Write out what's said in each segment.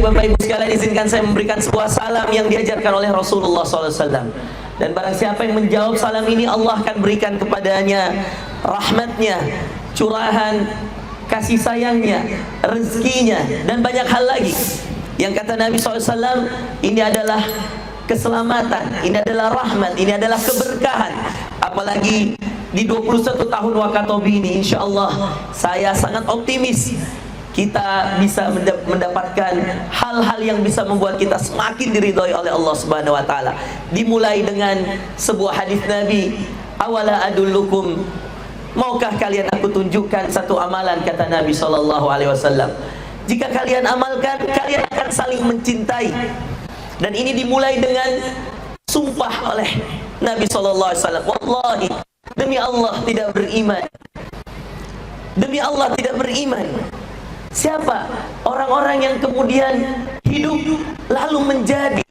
Bapak Ibu sekalian, izinkan saya memberikan sebuah salam yang diajarkan oleh Rasulullah SAW. Dan barang siapa yang menjawab salam ini, Allah akan berikan kepadanya rahmatnya, curahan kasih sayangnya, rezekinya, dan banyak hal lagi. Yang kata Nabi SAW, ini adalah keselamatan, ini adalah rahmat, ini adalah keberkahan. Apalagi di 21 tahun Wakatobi ini, insya Allah saya sangat optimis kita bisa mendapatkan hal-hal yang bisa membuat kita semakin diridhoi oleh Allah Subhanahu wa taala. Dimulai dengan sebuah hadis Nabi, awala adullukum, maukah kalian aku tunjukkan satu amalan, kata Nabi sallallahu alaihi wasallam. Jika kalian amalkan, kalian akan saling mencintai. Dan ini dimulai dengan sumpah oleh Nabi sallallahu alaihi wasallam, wallahi, demi Allah tidak beriman. Demi Allah tidak beriman. Siapa? Orang-orang yang kemudian hidup lalu menjadi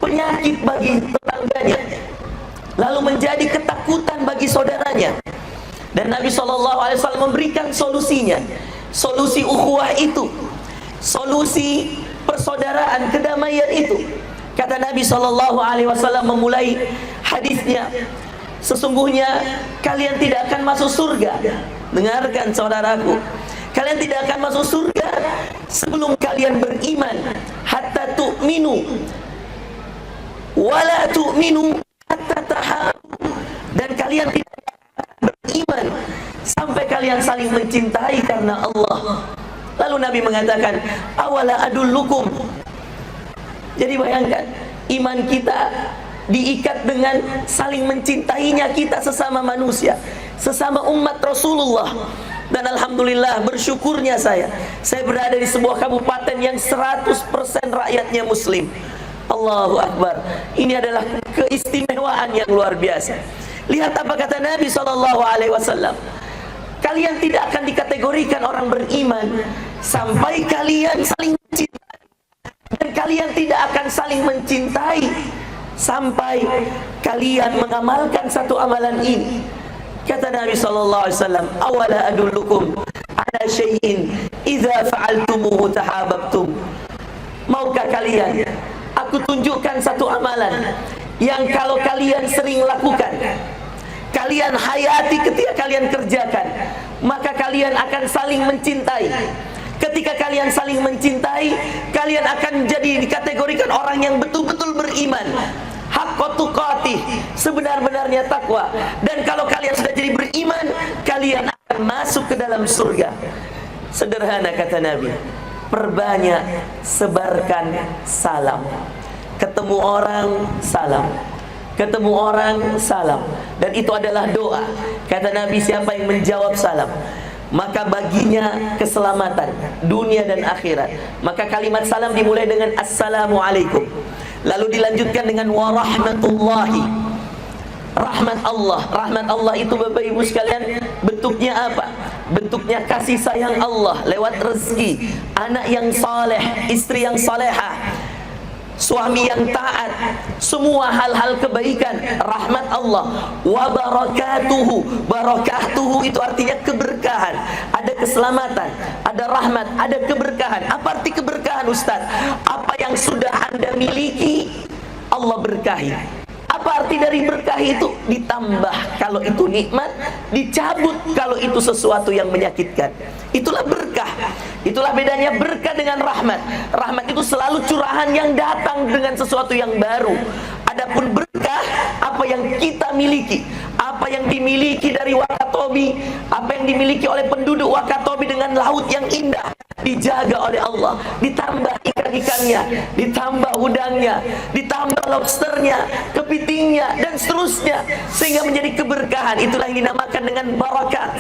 penyakit bagi tetangganya, lalu menjadi ketakutan bagi saudaranya. Dan Nabi SAW memberikan solusinya, solusi ukhuwah itu, solusi persaudaraan, kedamaian itu. Kata Nabi SAW memulai hadisnya, sesungguhnya kalian tidak akan masuk surga. Dengarkan saudaraku, kalian tidak akan masuk surga sebelum kalian beriman. Hatta tu'minu wala tu'minu hatta tahabu. Dan kalian tidak akan beriman sampai kalian saling mencintai karena Allah. Lalu Nabi mengatakan, awala adullukum. Jadi bayangkan, iman kita diikat dengan saling mencintainya kita sesama manusia, sesama umat Rasulullah. Dan alhamdulillah, bersyukurnya saya berada di sebuah kabupaten yang 100% rakyatnya muslim. Allahu Akbar. Ini adalah keistimewaan yang luar biasa. Lihat apa kata Nabi SAW, kalian tidak akan dikategorikan orang beriman sampai kalian saling mencintai. Dan kalian tidak akan saling mencintai sampai kalian mengamalkan satu amalan ini. Kata Nabi SAW, awala adullukum ala syai'in idza fa'altumuhu tahabbtum. Maukah kalian aku tunjukkan satu amalan yang kalau kalian sering lakukan, kalian hayati ketika kalian kerjakan, maka kalian akan saling mencintai. Ketika kalian saling mencintai, kalian akan jadi dikategorikan orang yang betul-betul beriman, haqqa tuqatih, sebenar-benarnya takwa. Dan kalau kalian sudah jadi beriman, kalian akan masuk ke dalam surga. Sederhana kata Nabi, perbanyak sebarkan salam. Ketemu orang, salam. Ketemu orang, salam. Dan itu adalah doa. Kata Nabi, siapa yang menjawab salam, maka baginya keselamatan dunia dan akhirat. Maka kalimat salam dimulai dengan assalamualaikum, lalu dilanjutkan dengan warahmatullahi, rahmat Allah. Rahmat Allah itu Bapak Ibu sekalian bentuknya apa? Bentuknya kasih sayang Allah lewat rezeki, anak yang saleh, istri yang salehah, suami yang taat, semua hal-hal kebaikan, rahmat Allah. Wa barakatuhu, barakatuhu itu artinya keberkahan. Ada keselamatan, ada rahmat, ada keberkahan. Apa arti keberkahan, Ustaz? Apa yang sudah Anda miliki, Allah berkahi. Apa arti dari berkah itu? Ditambah kalau itu nikmat, dicabut kalau itu sesuatu yang menyakitkan. Itulah berkah. Itulah bedanya berkah dengan rahmat. Rahmat itu selalu curahan yang datang dengan sesuatu yang baru. Adapun berkah, apa yang kita miliki, apa yang dimiliki dari Wakatobi, apa yang dimiliki oleh penduduk Wakatobi dengan laut yang indah, dijaga oleh Allah, ditambah ikan-ikannya, ditambah udangnya, ditambah lobsternya, kepitingnya, dan seterusnya, sehingga menjadi keberkahan. Itulah yang dinamakan dengan barakat,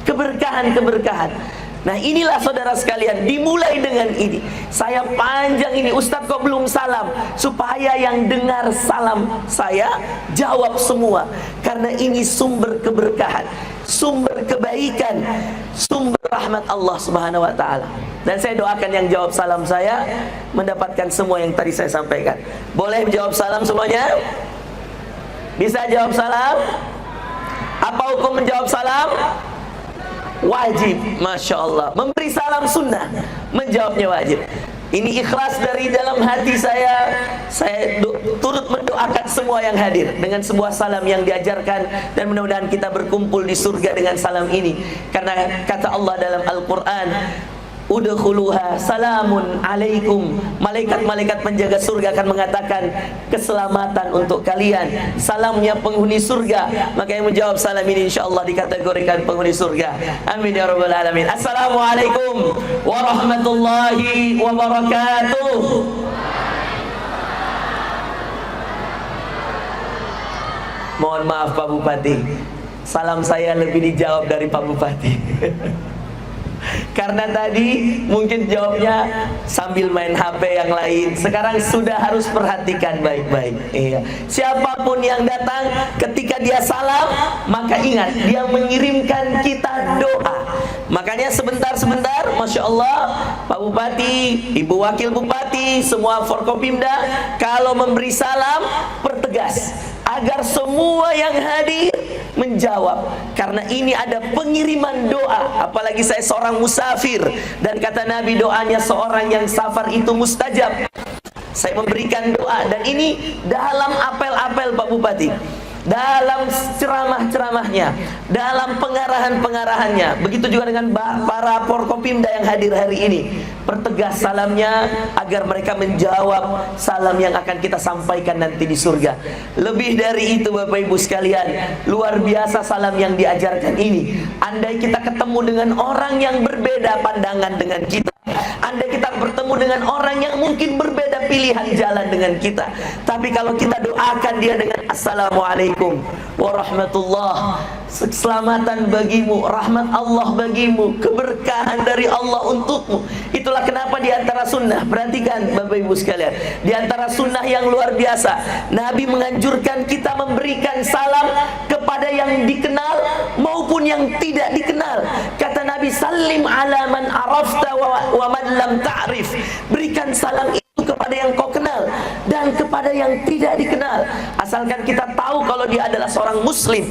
keberkahan-keberkahan. Nah inilah saudara sekalian, dimulai dengan ini. Saya panjang ini, Ustadz kok belum salam? Supaya yang dengar salam saya jawab semua. Karena ini sumber keberkahan, sumber kebaikan, sumber rahmat Allah Subhanahu wa ta'ala. Dan saya doakan yang jawab salam saya mendapatkan semua yang tadi saya sampaikan. Boleh jawab salam semuanya? Bisa jawab salam? Apa hukum menjawab salam? wajib. Masya Allah. Memberi salam sunnah, menjawabnya wajib. Ini ikhlas dari dalam hati saya. Saya turut mendoakan semua yang hadir dengan sebuah salam yang diajarkan, dan mudah-mudahan kita berkumpul di surga dengan salam ini. Karena kata Allah dalam Al-Quran, udkhuluha salamun alaikum. Malaikat-malaikat penjaga surga akan mengatakan keselamatan untuk kalian. Salamnya penghuni surga, maka yang menjawab salam ini insyaallah dikategorikan penghuni surga. Amin ya rabbal alamin. Assalamualaikum warahmatullahi wabarakatuh. Mohon maaf Pak Bupati, salam saya lebih dijawab dari Pak Bupati. Karena tadi mungkin jawabnya sambil main HP yang lain. Sekarang sudah harus perhatikan baik-baik. Iya. Siapapun yang datang, ketika dia salam, maka ingat dia mengirimkan kita doa. Makanya sebentar-sebentar, Masya Allah, Pak Bupati, Ibu Wakil Bupati, semua Forkopimda, kalau memberi salam, pertegas agar semua yang hadir menjawab, karena ini ada pengiriman doa. Apalagi saya seorang musafir, dan kata Nabi doanya seorang yang safar itu mustajab. Saya memberikan doa, dan ini dalam apel-apel Pak Bupati, dalam ceramah-ceramahnya, dalam pengarahan-pengarahannya. Begitu juga dengan para Forkopimda yang hadir hari ini. Pertegas salamnya agar mereka menjawab salam yang akan kita sampaikan nanti di surga. Lebih dari itu Bapak Ibu sekalian, luar biasa salam yang diajarkan ini. Andai kita ketemu dengan orang yang berbeda pandangan dengan kita, andai kita bertemu dengan orang yang mungkin berbeda pilihan jalan dengan kita, tapi kalau kita doakan dia dengan assalamualaikum warahmatullah, keselamatan bagimu, rahmat Allah bagimu, keberkahan dari Allah untukmu. Itulah kenapa di antara sunnah, perhatikan Bapak Ibu sekalian, di antara sunnah yang luar biasa, Nabi menganjurkan kita memberikan salam kepada yang dikenal maupun yang tidak dikenal. Kata Nabi, salim ala man arafta wa man lam ta'rif. Berikan salam itu kepada yang kau kenal dan kepada yang tidak dikenal. Asalkan kita tahu kalau dia adalah seorang muslim,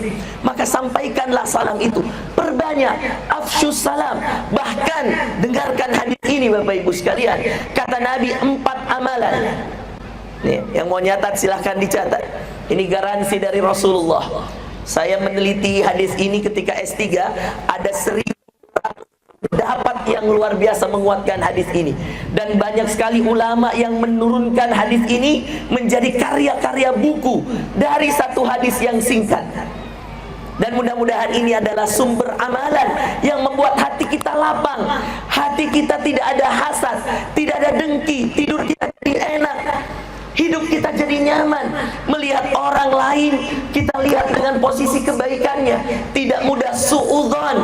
maka sampaikanlah salam itu. Perbanyak afsyus salam. Bahkan dengarkan hadis ini Bapak Ibu sekalian. Kata Nabi 4 amalan. Nih, yang mau nyatat silahkan dicatat. Ini garansi dari Rasulullah. Saya meneliti hadis ini ketika S3, ada 1000 pendapat yang luar biasa menguatkan hadis ini, dan banyak sekali ulama yang menurunkan hadis ini menjadi karya-karya buku dari satu hadis yang singkat. Dan mudah-mudahan ini adalah sumber amalan yang membuat hati kita lapang, hati kita tidak ada hasad, tidak ada dengki, tidur kita jadi enak, hidup kita jadi nyaman. Melihat orang lain, kita lihat dengan posisi kebaikannya, tidak mudah suudzon,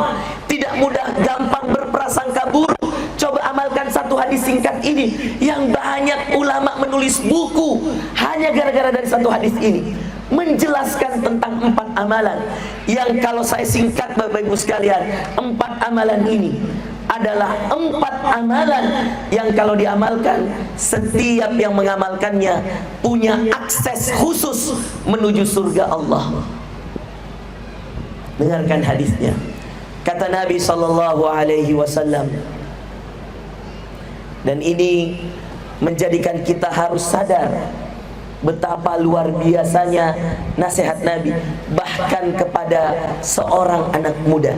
tidak mudah gampang berprasangka buruk. Coba amalkan satu hadis singkat ini, yang banyak ulama menulis buku hanya gara-gara dari satu hadis ini, menjelaskan tentang 4 amalan. Yang kalau saya singkat Bapak Ibu sekalian, 4 amalan ini adalah 4 amalan yang kalau diamalkan, setiap yang mengamalkannya punya akses khusus menuju surga Allah. Dengarkan hadisnya. Kata Nabi SAW, dan ini menjadikan kita harus sadar betapa luar biasanya nasihat Nabi, bahkan kepada seorang anak muda.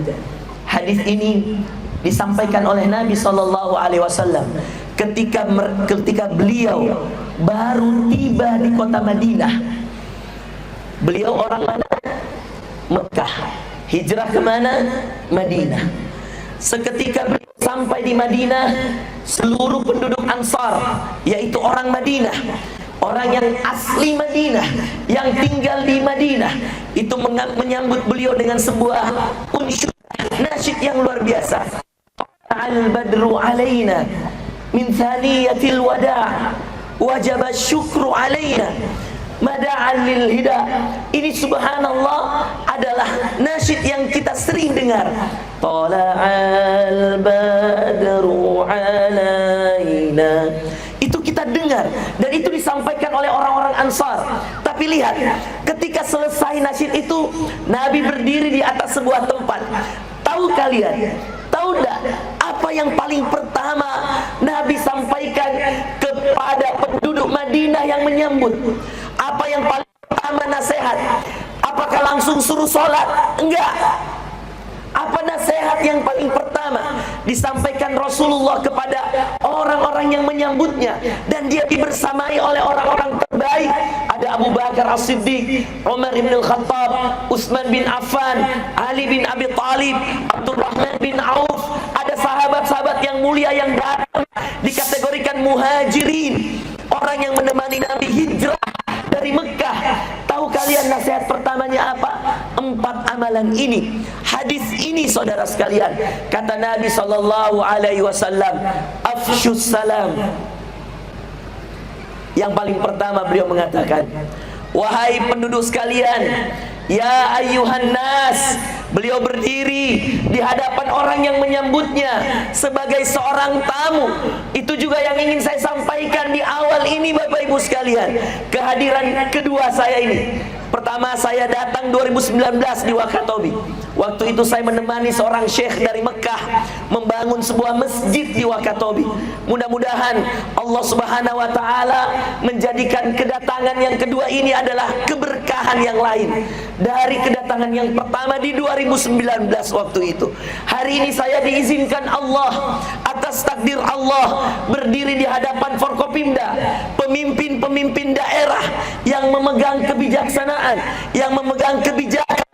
Hadis ini disampaikan oleh Nabi SAW ketika beliau baru tiba di kota Madinah. Beliau orang mana? Mekah. Hijrah kemana? Madinah. Seketika beliau sampai di Madinah, seluruh penduduk Ansar, yaitu orang Madinah, orang yang asli Madinah, yang tinggal di Madinah, itu menyambut beliau dengan sebuah unsyud, nasyid yang luar biasa. Al-badru alaina min thaniyatil wada' wajaba syukru alaina mada'an lil hida. Ini subhanallah adalah nasyid yang kita sering dengar. Tala'al badru alaina, itu kita dengar, dan itu disampaikan oleh orang-orang Ansar. Tapi lihat, ketika selesai nasyid itu, Nabi berdiri di atas sebuah tempat. Tahu Tahu kalian, tahu enggak apa yang paling pertama Nabi sampaikan kepada penduduk Madinah yang menyambut? Apa yang paling pertama nasihat? Apakah langsung suruh sholat? Enggak. Apa nasihat yang paling pertama disampaikan Rasulullah kepada orang-orang yang menyambutnya, dan dia dibersamai oleh orang-orang terbaik? Ada Abu Bakar As-Siddiq, Umar bin Al-Khattab, Utsman bin Affan, Ali bin Abi Thalib, Abdurrahman bin Auf. Ada sahabat-sahabat yang mulia yang datang dikategorikan muhajirin, orang yang menemani Nabi hijrah dari Mekah. Tahu kalian nasihat pertamanya apa? 4 amalan ini. Hadis ini saudara sekalian, kata Nabi SAW, afsyus salam. Yang paling pertama beliau mengatakan, wahai penduduk sekalian, ya ayyuhan nas. Beliau berdiri di hadapan orang yang menyambutnya sebagai seorang tamu. Itu juga yang ingin saya sampaikan di awal ini, Bapak Ibu sekalian. Kehadiran kedua saya ini, pertama saya datang 2019 di Wakatobi. Waktu itu saya menemani seorang syekh dari Mekah membangun sebuah masjid di Wakatobi. Mudah-mudahan Allah Subhanahu wa taala menjadikan kedatangan yang kedua ini adalah keberkahan yang lain dari kedatangan yang pertama di 2019 waktu itu. Hari ini saya diizinkan Allah, atas takdir Allah, berdiri di hadapan Forkopimda, pemimpin-pemimpin daerah yang memegang kebijaksanaan, yang memegang kebijakan,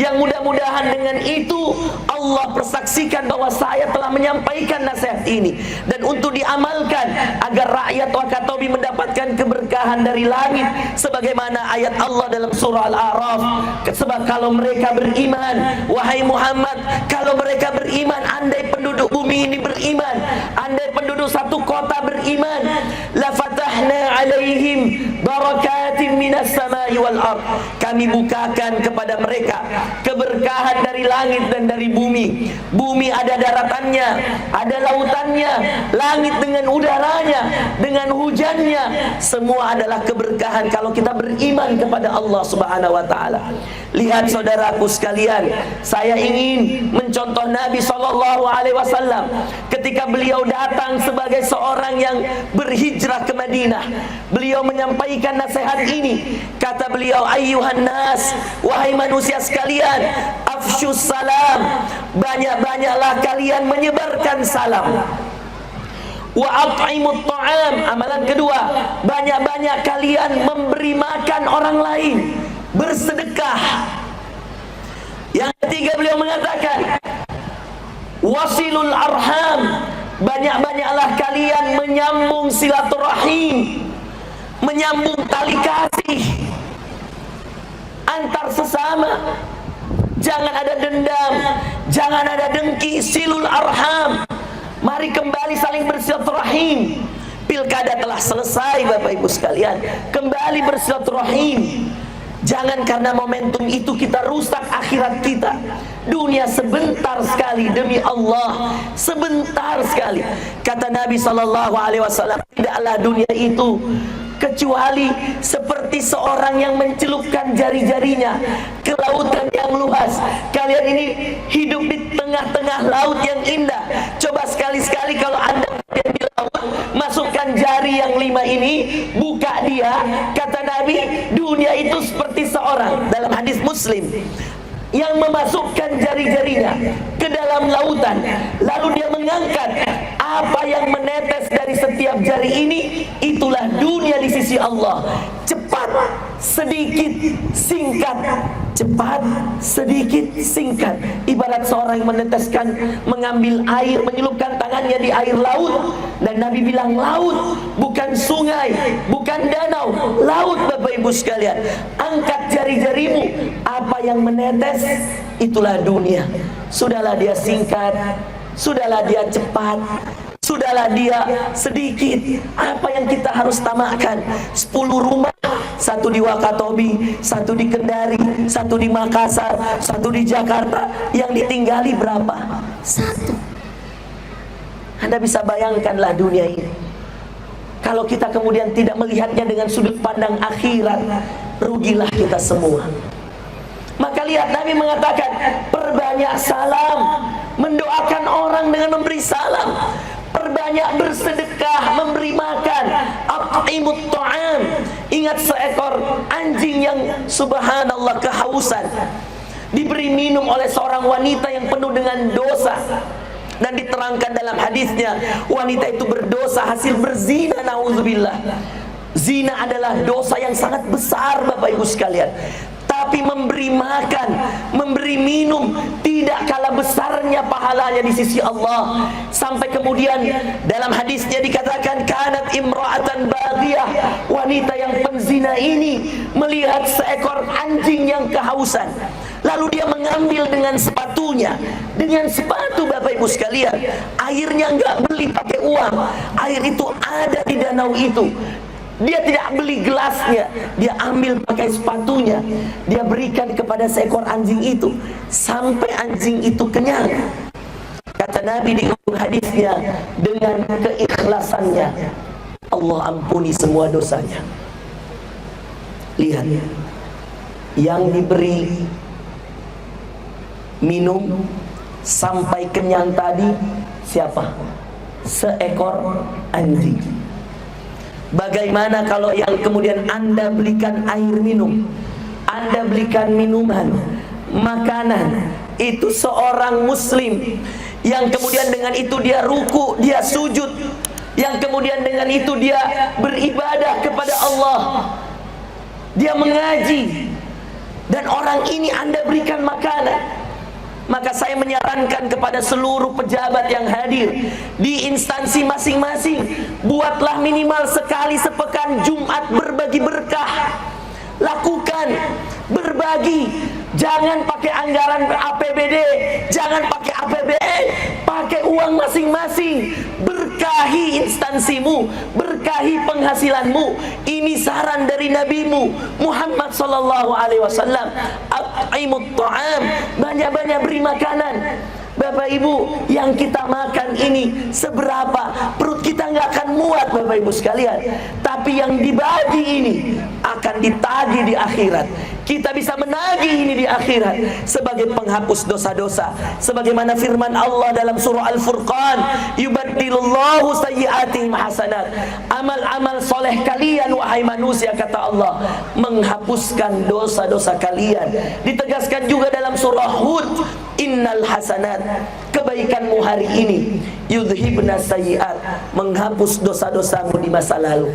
yang mudah-mudahan dengan itu Allah persaksikan bahwa saya telah menyampaikan nasihat ini, dan untuk diamalkan agar rakyat Wakatobi mendapatkan keberkahan dari langit, sebagaimana ayat Allah dalam surah Al-A'raf. Sebab kalau mereka beriman, wahai Muhammad, kalau mereka beriman, andai penduduk bumi ini beriman, andai penduduk satu kota beriman, la fatahna alaihim barakatim minas samai wal ard. Kami bukakan kepada mereka keberkahan dari langit dan dari bumi. Bumi ada daratannya, ada lautannya, langit dengan udaranya, dengan hujannya, semua adalah keberkahan kalau kita beriman kepada Allah Subhanahu wa taala. Lihat saudaraku sekalian, saya ingin mencontoh Nabi SAW ketika beliau datang sebagai seorang yang berhijrah ke Madinah. Beliau menyampaikan nasihat ini. Kata beliau, ayyuhan nas, wahai manusia sekalian, afsyus salam, banyak-banyaklah kalian menyebarkan salam. Wa at'imut ta'am, amalan kedua, banyak-banyak kalian memberi makan orang lain, bersedekah. Yang ketiga beliau mengatakan, wasilul arham, banyak-banyaklah kalian menyambung silaturahim, menyambung tali kasih antar sesama. Jangan ada dendam, jangan ada dengki. Silul arham, mari kembali saling bersilaturahim. Pilkada telah selesai Bapak Ibu sekalian, kembali bersilaturahim. Jangan karena momentum itu kita rusak akhirat kita. Dunia sebentar sekali, demi Allah, sebentar sekali. Kata Nabi SAW, tidaklah dunia itu kecuali seperti seorang yang mencelupkan jari-jarinya ke lautan yang luas. Kalian ini hidup di tengah-tengah laut yang indah. Coba sekali-sekali kalau Anda di laut, masukkan jari yang 5 ini, buka dia. Kata Nabi, dunia itu seperti seorang, dalam hadis Muslim, yang memasukkan jari-jarinya ke dalam lautan, lalu dia mengangkat apa yang menetes dari setiap jari ini. Itulah dunia di sisi Allah. Cepat, sedikit, singkat. Cepat, sedikit, singkat. Ibarat seorang yang mengambil air, menyelupkan tangannya di air laut. Dan Nabi bilang laut, bukan sungai, bukan danau, laut. Bapak Ibu sekalian, angkat jari-jarimu, apa yang menetes, itulah dunia. Sudahlah dia singkat, sudahlah dia cepat, sudahlah dia sedikit. Apa yang kita harus tamakkan? 10 rumah, satu di Wakatobi, satu di Kendari, satu di Makassar, satu di Jakarta. Yang ditinggali berapa? 1. Anda bisa bayangkanlah dunia ini. Kalau kita kemudian tidak melihatnya dengan sudut pandang akhirat, rugilah kita semua. Maka lihat Nabi mengatakan, perbanyak salam, mendoakan orang dengan memberi salam, perbanyak bersedekah, memberi makan, at'imut ta'am. Ingat seekor anjing yang subhanallah kehausan, diberi minum oleh seorang wanita yang penuh dengan dosa, dan diterangkan dalam hadisnya wanita itu berdosa hasil berzina, naudzubillah. Zina adalah dosa yang sangat besar Bapak Ibu sekalian. Tapi memberi makan, memberi minum tidak kalah besarnya pahalanya di sisi Allah. Sampai kemudian dalam hadisnya dikatakan, kanat imra'atan baghiyah, wanita yang penzina ini melihat seekor anjing yang kehausan, lalu dia mengambil dengan sepatunya, dengan sepatu Bapak Ibu sekalian. Airnya enggak beli pakai uang, air itu ada di danau itu. Dia tidak beli gelasnya, dia ambil pakai sepatunya, dia berikan kepada seekor anjing itu sampai anjing itu kenyang. Kata Nabi di ujung hadisnya, dengan keikhlasannya Allah ampuni semua dosanya. Lihat, yang diberi minum sampai kenyang tadi siapa? Seekor anjing. Bagaimana kalau yang kemudian Anda belikan air minum, Anda belikan minuman, makanan, itu seorang muslim yang kemudian dengan itu dia ruku, dia sujud, yang kemudian dengan itu dia beribadah kepada Allah, dia mengaji, dan orang ini Anda berikan makanan. Maka saya menyarankan kepada seluruh pejabat yang hadir di instansi masing-masing, buatlah minimal sekali sepekan Jumat berbagi berkah. Lakukan, berbagi. Jangan pakai anggaran APBD, jangan pakai APBN, pakai uang masing-masing. Berkahi instansimu, berkahi penghasilanmu. Ini saran dari nabimu Muhammad sallallahu alaihi wasallam. At'imut ta'am, banyak-banyak beri makanan. Bapak Ibu, yang kita makan ini seberapa? Perut kita nggak akan muat Bapak Ibu sekalian. Tapi yang dibagi ini akan ditagih di akhirat. Kita bisa menagih ini di akhirat sebagai penghapus dosa-dosa. Sebagaimana firman Allah dalam surah Al-Furqan, yubaddilullahu sayyi'atihim hasanat. Amal-amal soleh kalian wahai manusia, kata Allah, menghapuskan dosa-dosa kalian. Ditegaskan juga dalam surah Hud, innal hasanat, kebaikanmu hari ini, yudhibna sayyi'at, menghapus dosa-dosamu di masa lalu.